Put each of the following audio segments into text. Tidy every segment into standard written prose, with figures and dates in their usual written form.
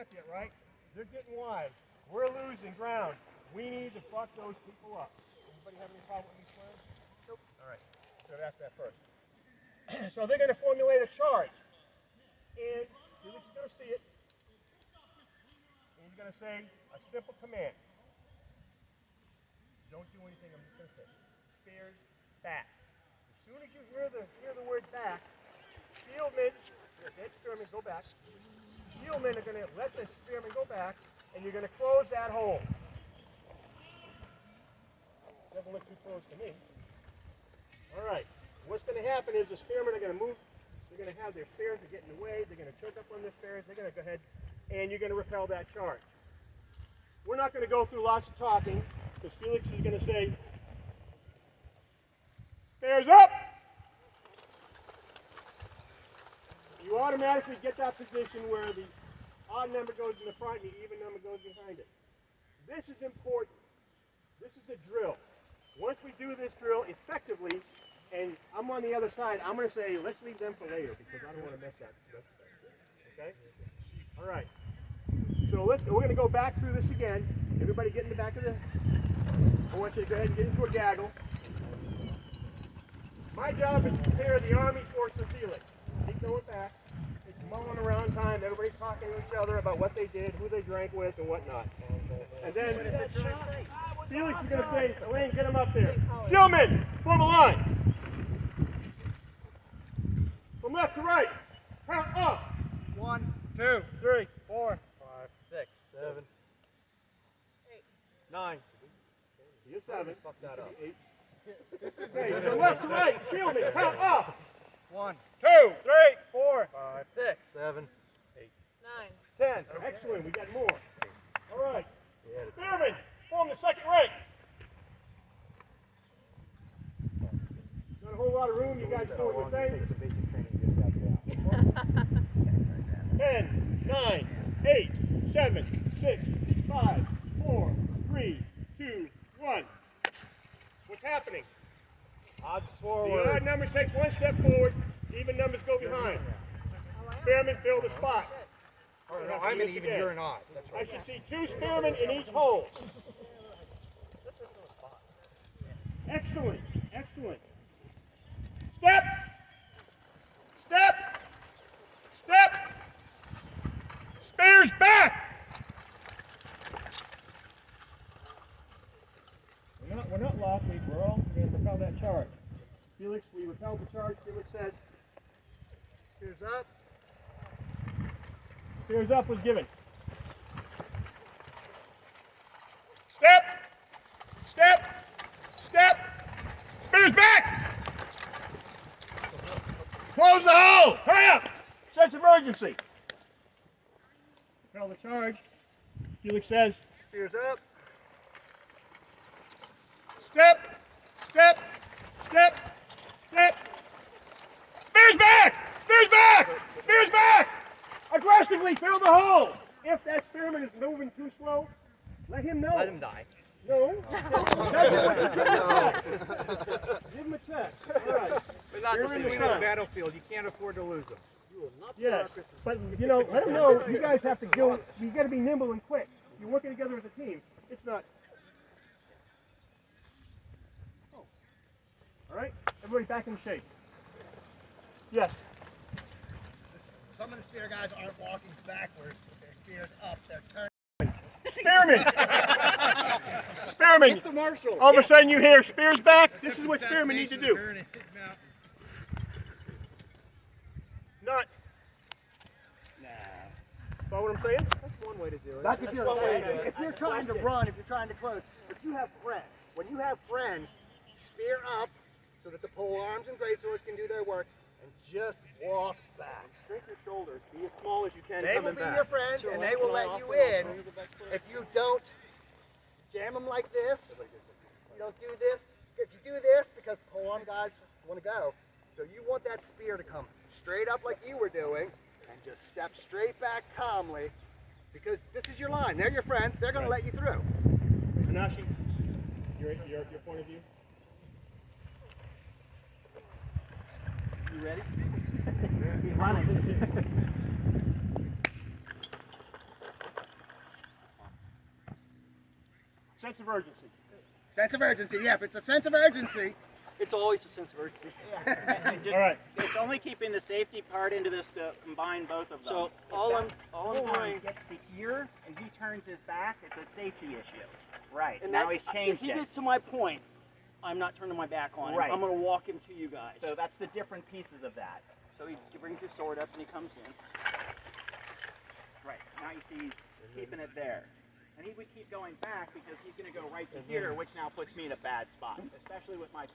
step yet, right? They're getting wide. We're losing ground. We need to fuck those people up. Anybody have any problem with these plans? Nope. All right. So that's that first. So they're going to formulate a charge. And you're just going to see it. And you're going to say a simple command. Don't do anything. I'm just going to say, spares back. As soon as you hear the word back, Fieldmen, dead spearmen, go back. Fieldmen are going to let the spearmen go back, and you're going to close that hole. Doesn't look too close to me. All right. What's going to happen is the spearmen are going to move. They're going to have their spears that get in the way. They're going to choke up on their spears. They're going to go ahead, and you're going to repel that charge. We're not going to go through lots of talking, because Felix is going to say, spears up! You automatically get that position where the odd number goes in the front and the even number goes behind it. This is important. This is a drill. Once we do this drill effectively, and I'm on the other side, I'm going to say, let's leave them for later because I don't want to mess that up. Okay? All right. So we're going to go back through this again. Everybody get in the back of the... I want you to go ahead and get into a gaggle. My job is to prepare the Army for Sir Felix. Keep going back. It's mulling around time. Everybody's talking to each other about what they did, who they drank with, and whatnot. And then Felix is going to say, Elaine, get him up there. Shieldmen, form a line. From left to right. Count up. 1, 2, 3, 4, 5, 6, 7, 8, 9. See you 7. Fuck that up. 8. Okay, from left to right. Shieldmen, count up. 1, 2, 3, 4, 5, 6, 7, 8, 9, 10. Excellent, we got more. All right. Spearmen, form the second rank. Not a whole lot of room, you guys doing your thing. 10, 9, 8, 7, 6, 5, 4, 3, 2, 1. What's happening? Odds The forward. odd number takes one step forward, even numbers go behind. Spearmen fill the spot. Oh, no, I'm an even, you're an odd. That's I right. should see 2 spearmen in each hole. Excellent, excellent. Step, step, step. Spears back. We're not lost. We're all going to repel that charge. Felix, we repelled the charge. Felix said, spears up. Spears up was given. Step, step, step. Spears back. Close the hole. Hurry up. Sense of urgency. Repel the charge. Felix says, spears up. Step, step, step, step. Spears back! Spears back! Spears back! Aggressively fill the hole. If that spearman is moving too slow, let him know. Let him die. No. Give him a check. Give him a check. All right. But not Spearman just is on the done. battlefield. You can't afford to lose them. Yes, but you know, let him know you guys have to go. You got to be nimble and quick. You're working together as a team. It's not. All right, everybody back in shape. Yes. Some of the spear guys aren't walking backwards with their spears up. They're turning. Spearmen! Spearmen! Hit the marshal. All of a sudden you hear spears back. This is what spearmen need to do. Not. Nah. Follow what I'm saying? That's one way to do it. That's if you're trying to run, if you're trying to close. If you have friends, when you have friends, spear up so that the pole arms and greatswords can do their work, and just walk back. Shrink your shoulders. Be as small as you can. They will be your friends, and they will let you in. If you don't jam them like this, you don't do this. If you do this, because pole arm guys want to go, so you want that spear to come straight up like you were doing, and just step straight back calmly, because this is your line. They're your friends. They're going to let you through. Anashi, your point of view? You ready? He's running. Sense of urgency. Sense of urgency, yeah, if it's a sense of urgency. It's always a sense of urgency. And just, All right. It's only keeping the safety part into this to combine both of them. So If all that I'm pole arm doing, gets to here and he turns his back, it's a safety issue. Right. and Now that, he's if changed he it. gets to my point, I'm not turning my back on him. Right. I'm going to walk him to you guys. So that's the different pieces of that. So he brings his sword up and he comes in. Right. Now you see he's keeping it there. And he would keep going back because he's going to go right to here, which now puts me in a bad spot, especially with my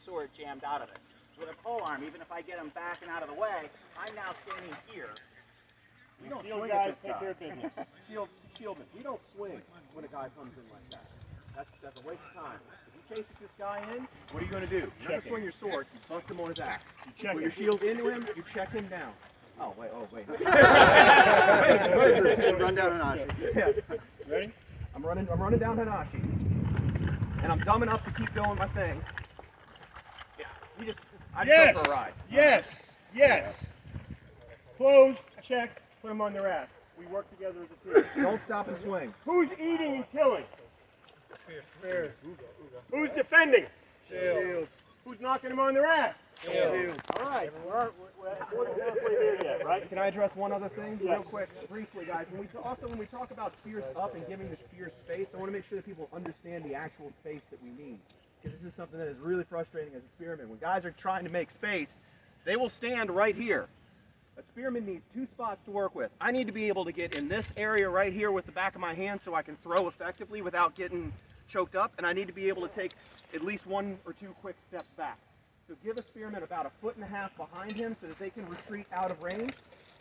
sword jammed out of it. With a pole arm, even if I get him back and out of the way, I'm now standing here. We don't swing guys take their business. Shieldman, we don't swing when a guy comes in like that. That's a waste of time. If he chases this guy in, what are you going to do? You're not going to swing your sword. You bust him on his ass. You check Put it. your shield into him. You check him down. Oh wait. Run down a notch. Yeah. Ready? I'm running down Hanashi, and I'm dumb enough to keep doing my thing. Yeah. I just Yes. go for a ride. Yes. Yes. Close. Check. Put them on their ass. We work together as a team. Don't stop and swing. Who's eating and killing? Who's defending? Shields. Who's knocking them on their ass? Shields. All right. We're more than halfway there yet, right? Can I address one other thing Yes. real quick, briefly, guys? When we talk about spears up and giving the spear space, I want to make sure that people understand the actual space that we need. Because this is something that is really frustrating as a spearman. When guys are trying to make space, they will stand right here. A spearman needs two spots to work with. I need to be able to get in this area right here with the back of my hand so I can throw effectively without getting choked up, and I need to be able to take at least one or two quick steps back. So give a spearman about 1.5 feet behind him so that they can retreat out of range,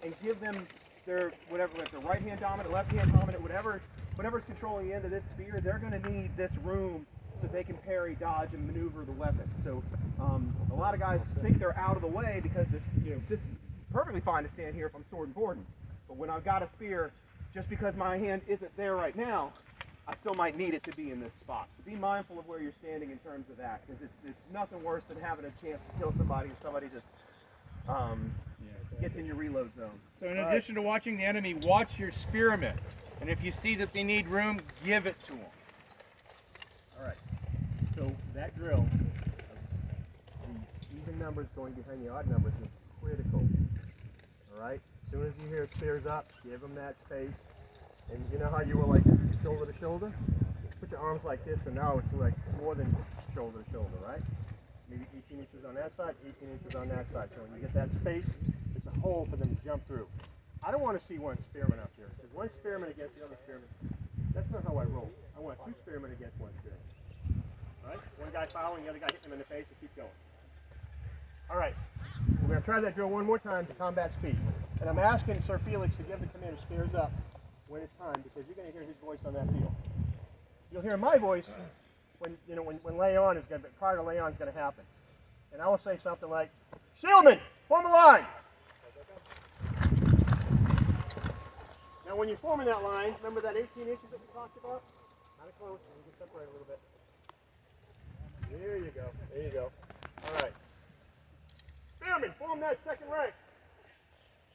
and give them their whatever, if they're right hand dominant, left hand dominant, whatever's controlling the end of this spear, they're going to need this room so they can parry, dodge, and maneuver the weapon. So a lot of guys think they're out of the way because this is perfectly fine to stand here if I'm sword and boarding. But when I've got a spear, just because my hand isn't there right now, I still might need it to be in this spot. So be mindful of where you're standing in terms of that, because it's nothing worse than having a chance to kill somebody and somebody just gets in your reload zone. So in addition to watching the enemy, watch your spearmen. And if you see that they need room, give it to them. All right. So that drill, the even numbers going behind the odd numbers is critical. All right. As soon as you hear spears up, give them that space. And you know how you were like shoulder to shoulder? Put your arms like this, so now it's like more than shoulder to shoulder, right? Maybe 18 inches on that side, 18 inches on that side. So when you get that space, it's a hole for them to jump through. I don't want to see one spearman up here, because one spearman against the other spearman, that's not how I roll. I want two spearmen against one spearman. All right? One guy following, the other guy hitting him in the face, and keep going. All right. We're going to try that drill one more time to combat speed. And I'm asking Sir Felix to give the command spears up when it's time, because you're going to hear his voice on that field. You'll hear my voice when Leon is going to, prior to Leon's going to happen. And I will say something like, Shieldman, form a line. Now when you're forming that line, remember that 18 inches that we talked about? Kind of close, and you can separate a little bit. There you go, there you go. All right. Spearman, form that second rank.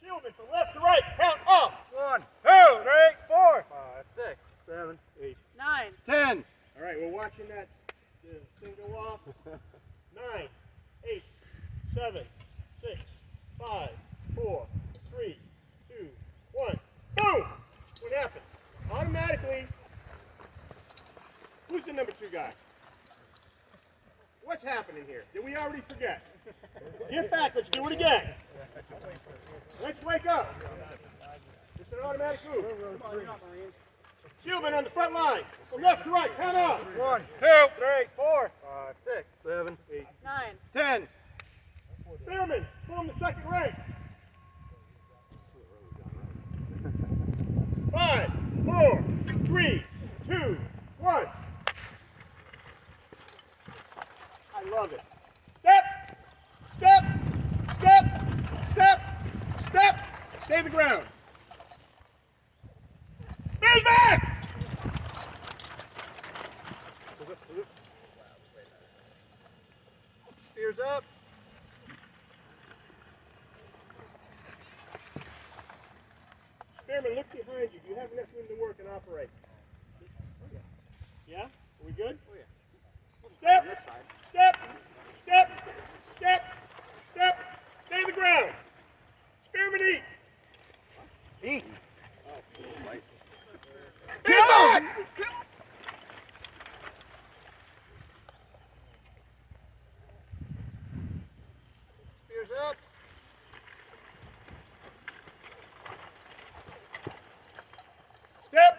Shieldman from left to right, count up. 1, 2, 3, 4, 5, 6, 7, 8, 9. 10. All right, we're watching that thing go off. 9, 8, 7, 6, 5, 4, 3, 2, 1. Boom! What happened? Automatically, who's the number 2 guy? What's happening here? Did we already forget? Get back, let's do it again. Let's wake up. It's an automatic move. Shieldman on the front line. From left to right, count out. 1, 2, 3, 4, 5, 6, 7, 8, 9. 10. Spearman, form the second rank. 5, 4, 3, 2, 1. I love it. Step, step, step, step, step. Stay the ground. Spears back! Spears up. Spearman, look behind you. Do you have enough room to work and operate? Yeah? We good? Oh, yeah. Step, On this side. step, step, step, step. Stay the ground. Spearman eat. Eat. Get back! Spears up. Step,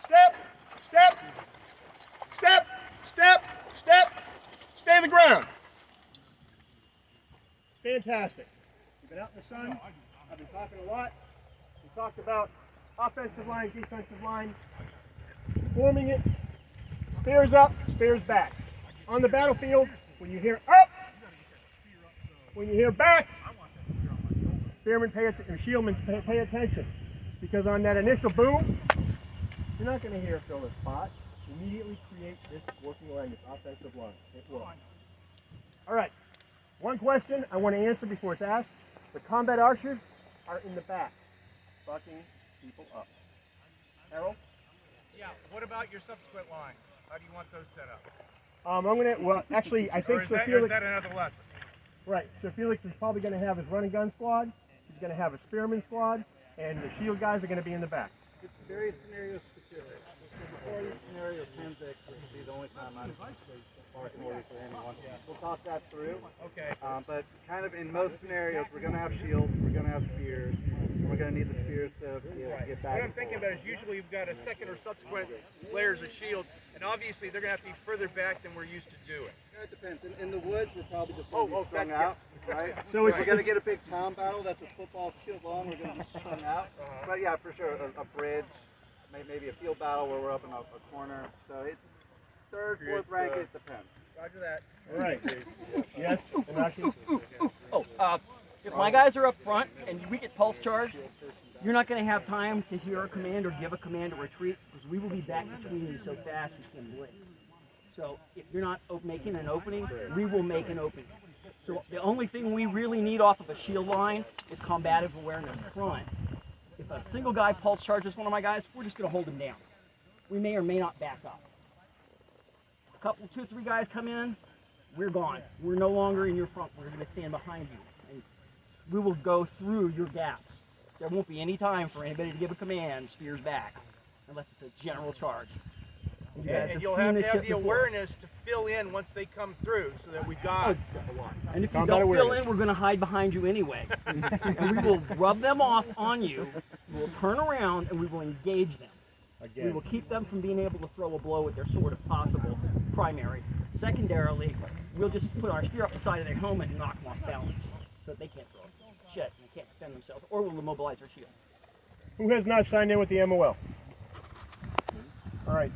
step, step, step, step, step. Stay the ground. Fantastic. We've been out in the sun. I've been talking a lot. We talked about offensive line, defensive line, forming it. Spears up, spears back. On the battlefield, when you hear up, when you hear back, spearmen pay attention, or shieldmen pay attention. Because on that initial boom, you're not going to hear fill a spot. Immediately create this working line, this offensive line. It will. All right. One question I want to answer before it's asked. The combat archers are in the back, bucking people up. Harold? Yeah, what about your subsequent lines? How do you want those set up? I'm going to, well, actually, I think Sir or is Felix, that another lesson? right, Sir Felix is probably going to have his run and gun squad. He's going to have a spearman squad, and the shield guys are going to be in the back. It's very scenario specific. So before these scenario 10 will be the only time I'm barking orders for anyone. We'll talk that through. Okay. But kind of in most scenarios, we're going to have shields, we're going to have spears, and we're going to need the spears to be able to get back. What I'm thinking about is usually you've got a second or subsequent layers of shields, and obviously they're going to have to be further back than we're used to doing. It depends. In the woods, we're probably just going to be strung out, right? So If we're going to get a big town battle that's a football field long, we're going to be strung out. But yeah, for sure, a bridge, maybe a field battle where we're up in a corner. So it's third, fourth rank, it depends. Roger that. All right. Yes, and Rashi? If my guys are up front and we get pulse charged, you're not going to have time to hear a command or give a command to retreat because we will be back between you so fast you can blink. So if you're not making an opening, we will make an opening. So the only thing we really need off of a shield line is combative awareness front. If a single guy pulse charges one of my guys, we're just going to hold him down. We may or may not back up. A couple, 2, 3 guys come in, we're gone. We're no longer in your front. We're going to stand behind you. And we will go through your gaps. There won't be any time for anybody to give a command, spears back, unless it's a general charge. You guys And you'll seen have this to have shit the before. awareness to fill in once they come through so that we've got And if you Combat don't fill awareness. in, we're going to hide behind you anyway. And we will rub them off on you. We will turn around and we will engage them. We Again. will keep them from being able to throw a blow with their sword if possible, primary. Secondarily, we'll just put our spear up the side of their helmet and knock them off balance so that they can't throw shit and they can't defend themselves, or we'll immobilize their shield. Who has not signed in with the MOL? All right.